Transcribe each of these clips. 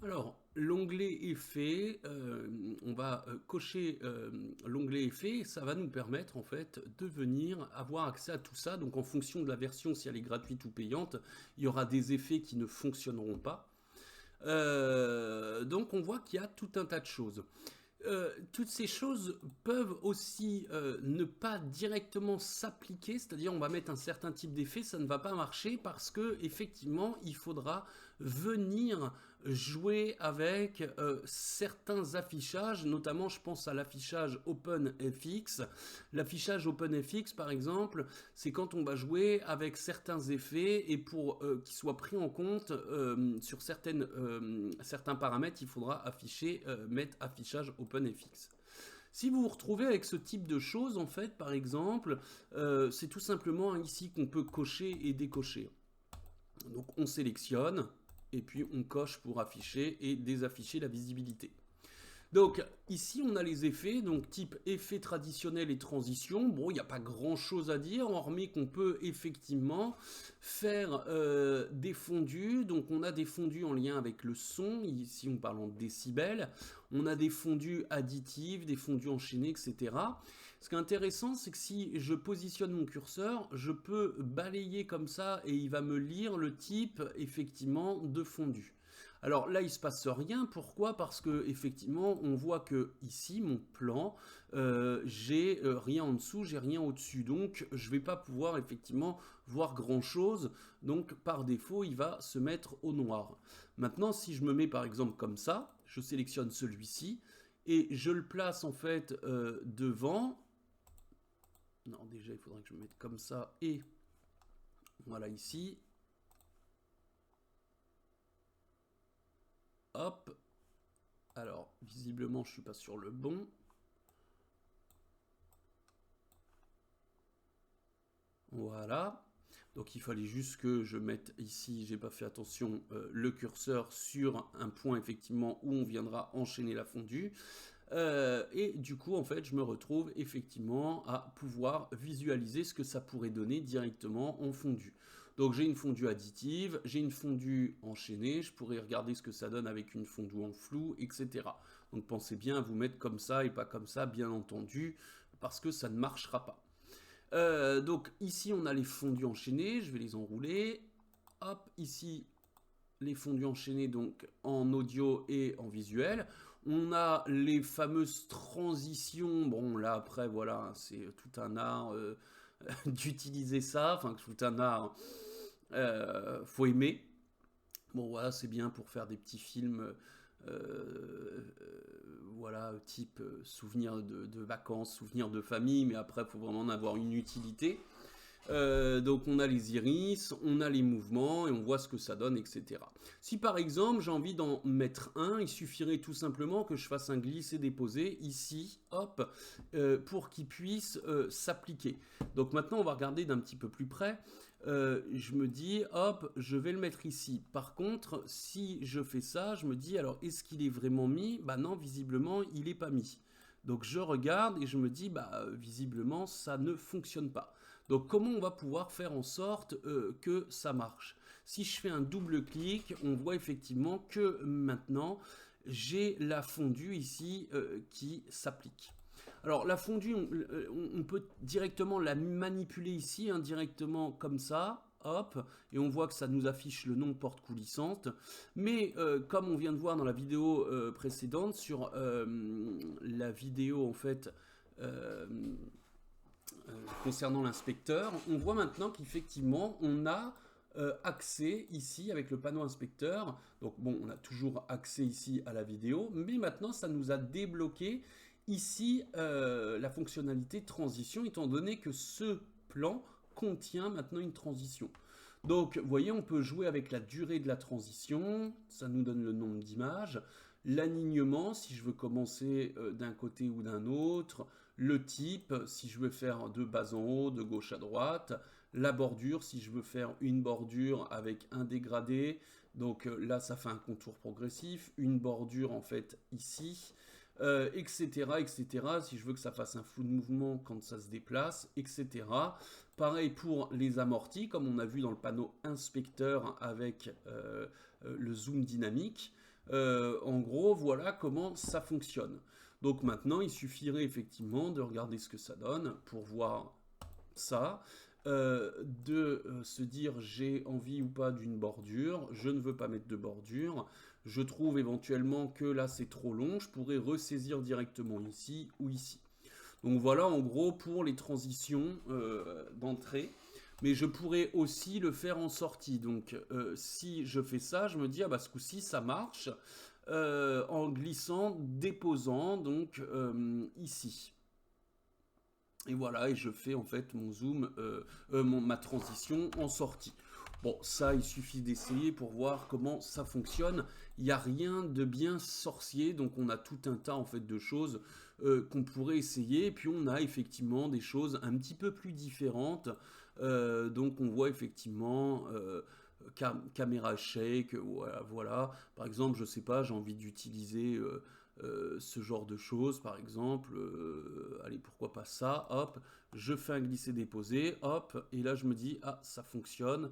Alors, l'onglet Effets, on va cocher l'onglet Effets, ça va nous permettre en fait de venir avoir accès à tout ça. Donc en fonction de la version, si elle est gratuite ou payante, il y aura des effets qui ne fonctionneront pas. Donc on voit qu'il y a tout un tas de choses. Toutes ces choses peuvent aussi ne pas directement s'appliquer, c'est-à-dire on va mettre un certain type d'effet, ça ne va pas marcher parce que effectivement il faudra venir jouer avec certains affichages, notamment je pense à l'affichage OpenFX. L'affichage OpenFX par exemple, c'est quand on va jouer avec certains effets et pour qu'ils soient pris en compte sur certains paramètres, il faudra mettre affichage OpenFX. Si vous vous retrouvez avec ce type de choses, en fait, par exemple, c'est tout simplement ici qu'on peut cocher et décocher. Donc on sélectionne et puis on coche pour afficher et désafficher la visibilité. Donc ici on a les effets, donc type effet traditionnel et transition. Bon, il n'y a pas grand chose à dire, hormis qu'on peut effectivement faire des fondus. Donc on a des fondus en lien avec le son, ici on parle en décibels. On a des fondus additifs, des fondus enchaînés, etc. Ce qui est intéressant, c'est que si je positionne mon curseur, je peux balayer comme ça et il va me lire le type effectivement de fondu. Alors là, il se passe rien. Pourquoi? Parce que effectivement, on voit que ici, mon plan, j'ai rien en dessous, j'ai rien au-dessus. Donc, je vais pas pouvoir effectivement voir grand-chose. Donc, par défaut, il va se mettre au noir. Maintenant, si je me mets par exemple comme ça, je sélectionne celui-ci et je le place en fait devant. Non, déjà, il faudrait que je me mette comme ça et voilà ici. Hop. Alors, visiblement, je suis pas sur le bon. Voilà. Donc il fallait juste que je mette ici, j'ai pas fait attention, le curseur sur un point effectivement où on viendra enchaîner la fondue. Et du coup, en fait, je me retrouve effectivement à pouvoir visualiser ce que ça pourrait donner directement en fondue. Donc j'ai une fondue additive, j'ai une fondue enchaînée, je pourrais regarder ce que ça donne avec une fondue en flou, etc. Donc pensez bien à vous mettre comme ça et pas comme ça, bien entendu, parce que ça ne marchera pas. Donc ici on a les fondus enchaînés, je vais les enrouler. Hop, ici les fondus enchaînés donc en audio et en visuel. On a les fameuses transitions. Bon là après voilà, c'est tout un art d'utiliser ça, enfin tout un art. Faut aimer. Bon voilà, c'est bien pour faire des petits films. Voilà, type souvenir de vacances, souvenir de famille, mais après, il faut vraiment en avoir une utilité. Donc on a les iris, on a les mouvements et on voit ce que ça donne, etc. Si par exemple j'ai envie d'en mettre un, il suffirait tout simplement que je fasse un glisser-déposer ici, hop, pour qu'il puisse s'appliquer. Donc maintenant on va regarder d'un petit peu plus près. Je me dis, hop, je vais le mettre ici. Par contre, si je fais ça, je me dis, alors est-ce qu'il est vraiment mis? Bah non, visiblement, il n'est pas mis. Donc je regarde et je me dis, bah visiblement, ça ne fonctionne pas. Donc comment on va pouvoir faire en sorte que ça marche? Si je fais un double clic, on voit effectivement que maintenant, j'ai la fondue ici qui s'applique. Alors la fondue, on peut directement la manipuler ici, hein, directement comme ça. Hop, et on voit que ça nous affiche le nom de porte coulissante. Mais comme on vient de voir dans la vidéo précédente, sur la vidéo en fait concernant l'inspecteur, on voit maintenant qu'effectivement on a accès ici avec le panneau inspecteur. Donc bon, on a toujours accès ici à la vidéo, mais maintenant ça nous a débloqué ici la fonctionnalité transition, étant donné que ce plan contient maintenant une transition. Donc, vous voyez, on peut jouer avec la durée de la transition, ça nous donne le nombre d'images, l'alignement, si je veux commencer d'un côté ou d'un autre, le type, si je veux faire de bas en haut, de gauche à droite, la bordure, si je veux faire une bordure avec un dégradé, donc là ça fait un contour progressif, une bordure en fait ici, etc., etc. Si je veux que ça fasse un flou de mouvement quand ça se déplace, etc. Pareil pour les amortis, comme on a vu dans le panneau inspecteur avec le zoom dynamique. En gros, voilà comment ça fonctionne. Donc maintenant, il suffirait effectivement de regarder ce que ça donne pour voir ça, de se dire j'ai envie ou pas d'une bordure, je ne veux pas mettre de bordure, je trouve éventuellement que là c'est trop long, je pourrais ressaisir directement ici ou ici. Donc voilà en gros pour les transitions d'entrée. Mais je pourrais aussi le faire en sortie. Donc si je fais ça, je me dis, ah bah ce coup-ci ça marche en glissant, déposant, donc ici. Et voilà, et je fais en fait mon zoom, ma transition en sortie. Bon, ça, il suffit d'essayer pour voir comment ça fonctionne. Il n'y a rien de bien sorcier, donc on a tout un tas en fait de choses qu'on pourrait essayer. Et puis on a effectivement des choses un petit peu plus différentes. Donc on voit effectivement caméra shake, voilà, voilà. Par exemple, je sais pas, j'ai envie d'utiliser ce genre de choses, par exemple, allez, pourquoi pas ça, hop, je fais un glisser-déposer, hop, et là je me dis, ah, ça fonctionne,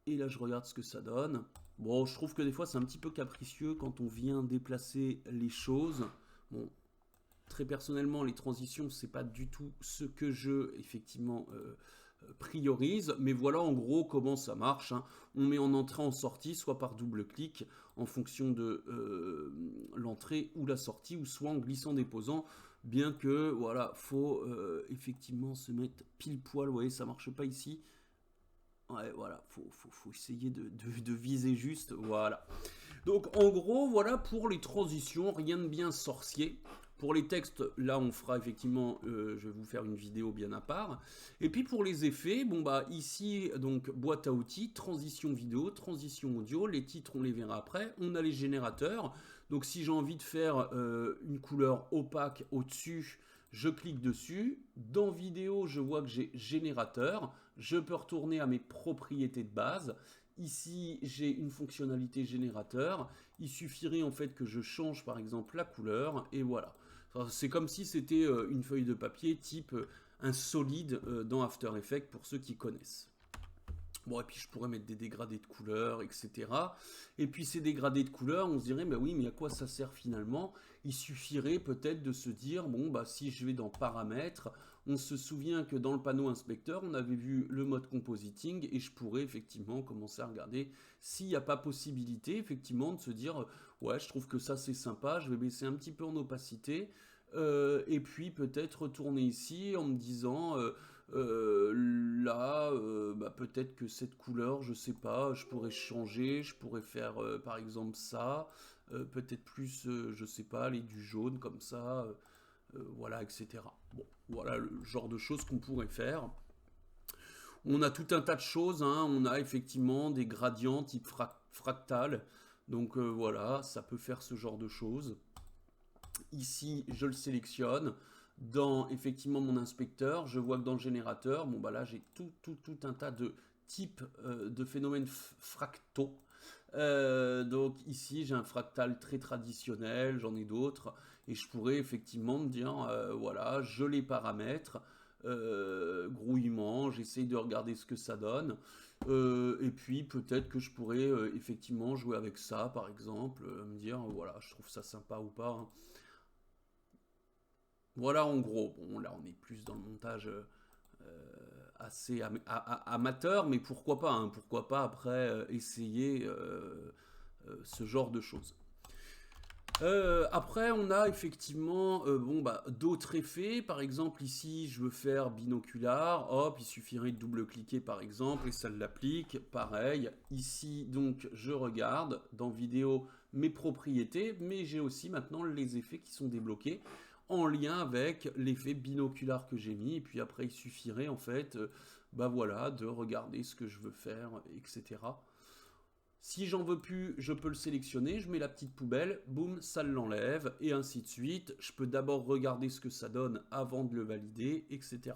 et là je regarde ce que ça donne. Bon, je trouve que des fois c'est un petit peu capricieux quand on vient déplacer les choses. Bon, très personnellement, les transitions, c'est pas du tout ce que je, effectivement, priorise, mais voilà en gros comment ça marche, hein. On met en entrée en sortie, soit par double clic en fonction de l'entrée ou la sortie, ou soit en glissant déposant, bien que voilà, faut effectivement se mettre pile poil, vous voyez, ça marche pas ici. Ouais, voilà, faut essayer de viser juste, voilà. Donc en gros, voilà pour les transitions, rien de bien sorcier. Pour les textes, là on fera effectivement, je vais vous faire une vidéo bien à part. Et puis pour les effets, bon bah ici donc boîte à outils, transition vidéo, transition audio, les titres on les verra après. On a les générateurs, donc si j'ai envie de faire une couleur opaque au-dessus, je clique dessus. Dans vidéo, je vois que j'ai générateur, je peux retourner à mes propriétés de base. Ici, j'ai une fonctionnalité générateur. Il suffirait en fait que je change par exemple la couleur et voilà. C'est comme si c'était une feuille de papier type un solide dans After Effects pour ceux qui connaissent. Bon, et puis je pourrais mettre des dégradés de couleurs, etc. Et puis ces dégradés de couleurs, on se dirait, bah oui, mais à quoi ça sert finalement? Il suffirait peut-être de se dire, bon, bah si je vais dans paramètres, on se souvient que dans le panneau inspecteur, on avait vu le mode compositing et je pourrais effectivement commencer à regarder s'il n'y a pas possibilité effectivement de se dire, ouais, je trouve que ça c'est sympa, je vais baisser un petit peu en opacité. Et puis peut-être retourner ici en me disant là bah, peut-être que cette couleur je sais pas, je pourrais changer, je pourrais faire par exemple ça, peut-être plus je sais pas, aller du jaune comme ça, voilà, etc. Bon, voilà le genre de choses qu'on pourrait faire. On a tout un tas de choses, hein. On a effectivement des gradients type fractal, donc voilà, ça peut faire ce genre de choses. Ici, je le sélectionne. Dans effectivement mon inspecteur, je vois que dans le générateur, bon bah là j'ai tout un tas de types de phénomènes fractaux. Donc ici j'ai un fractal très traditionnel, j'en ai d'autres, et je pourrais effectivement me dire, voilà, je les paramètres, grouillement, j'essaye de regarder ce que ça donne, et puis peut-être que je pourrais effectivement jouer avec ça, par exemple, me dire, voilà, je trouve ça sympa ou pas, hein. Voilà en gros. Bon, là on est plus dans le montage assez amateur, mais pourquoi pas, hein, pourquoi pas après essayer ce genre de choses. Après, on a effectivement bon, bah, d'autres effets. Par exemple, ici, je veux faire binocular. Hop, il suffirait de double-cliquer, par exemple, et ça l'applique. Pareil, ici, donc, je regarde dans vidéo mes propriétés, mais j'ai aussi maintenant les effets qui sont débloqués en lien avec l'effet binocular que j'ai mis. Et puis après, il suffirait, en fait, bah voilà, de regarder ce que je veux faire, etc. Si j'en veux plus, je peux le sélectionner, je mets la petite poubelle, boum, ça l'enlève, et ainsi de suite. Je peux d'abord regarder ce que ça donne avant de le valider, etc.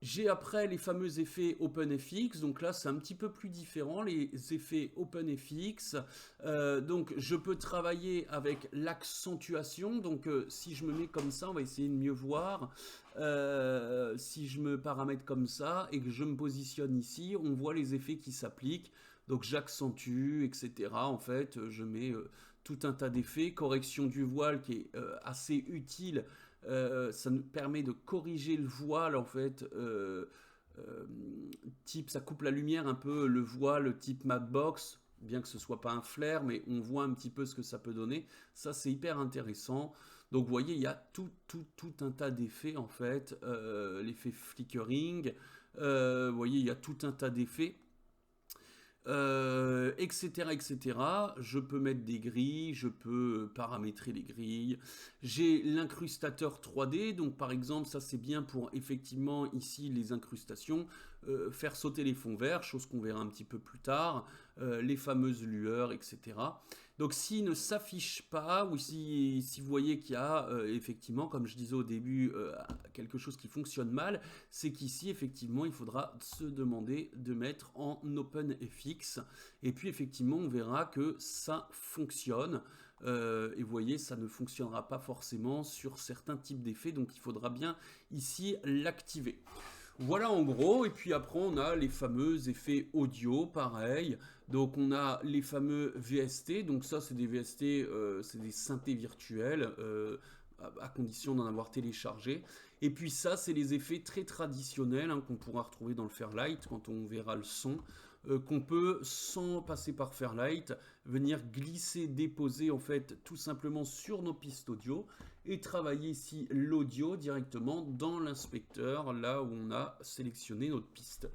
J'ai après les fameux effets OpenFX, donc là c'est un petit peu plus différent, les effets OpenFX. Donc je peux travailler avec l'accentuation, donc si je me mets comme ça, on va essayer de mieux voir. Si je me paramètre comme ça et que je me positionne ici, on voit les effets qui s'appliquent. Donc j'accentue, etc. En fait, je mets tout un tas d'effets. Correction du voile qui est assez utile. Ça nous permet de corriger le voile, en fait. Euh, Type, ça coupe la lumière un peu, le voile type Mapbox, bien que ce soit pas un flair, mais on voit un petit peu ce que ça peut donner. Ça, c'est hyper intéressant. Donc, vous voyez, il y a tout un tas d'effets, en fait. L'effet flickering, vous voyez, il y a tout un tas d'effets. Etc., etc. Je peux mettre des grilles, je peux paramétrer les grilles. J'ai l'incrustateur 3D, donc par exemple, ça c'est bien pour effectivement ici les incrustations, faire sauter les fonds verts, chose qu'on verra un petit peu plus tard, les fameuses lueurs, etc. Donc s'il ne s'affiche pas, ou si vous voyez qu'il y a effectivement, comme je disais au début, quelque chose qui fonctionne mal, c'est qu'ici, effectivement, il faudra se demander de mettre en OpenFX. Et puis, effectivement, on verra que ça fonctionne. Et vous voyez, ça ne fonctionnera pas forcément sur certains types d'effets. Donc, il faudra bien ici l'activer. Voilà en gros, et puis après on a les fameux effets audio, pareil. Donc on a les fameux VST, donc ça c'est des VST, c'est des synthés virtuels, à condition d'en avoir téléchargé. Et puis ça c'est les effets très traditionnels hein, qu'on pourra retrouver dans le Fairlight quand on verra le son, qu'on peut, sans passer par Fairlight, venir glisser, déposer en fait tout simplement sur nos pistes audio et travailler ici l'audio directement dans l'inspecteur, là où on a sélectionné notre piste.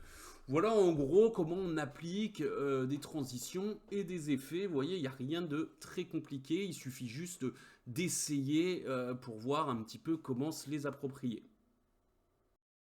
Voilà en gros comment on applique des transitions et des effets. Vous voyez, il n'y a rien de très compliqué, il suffit juste d'essayer pour voir un petit peu comment se les approprier.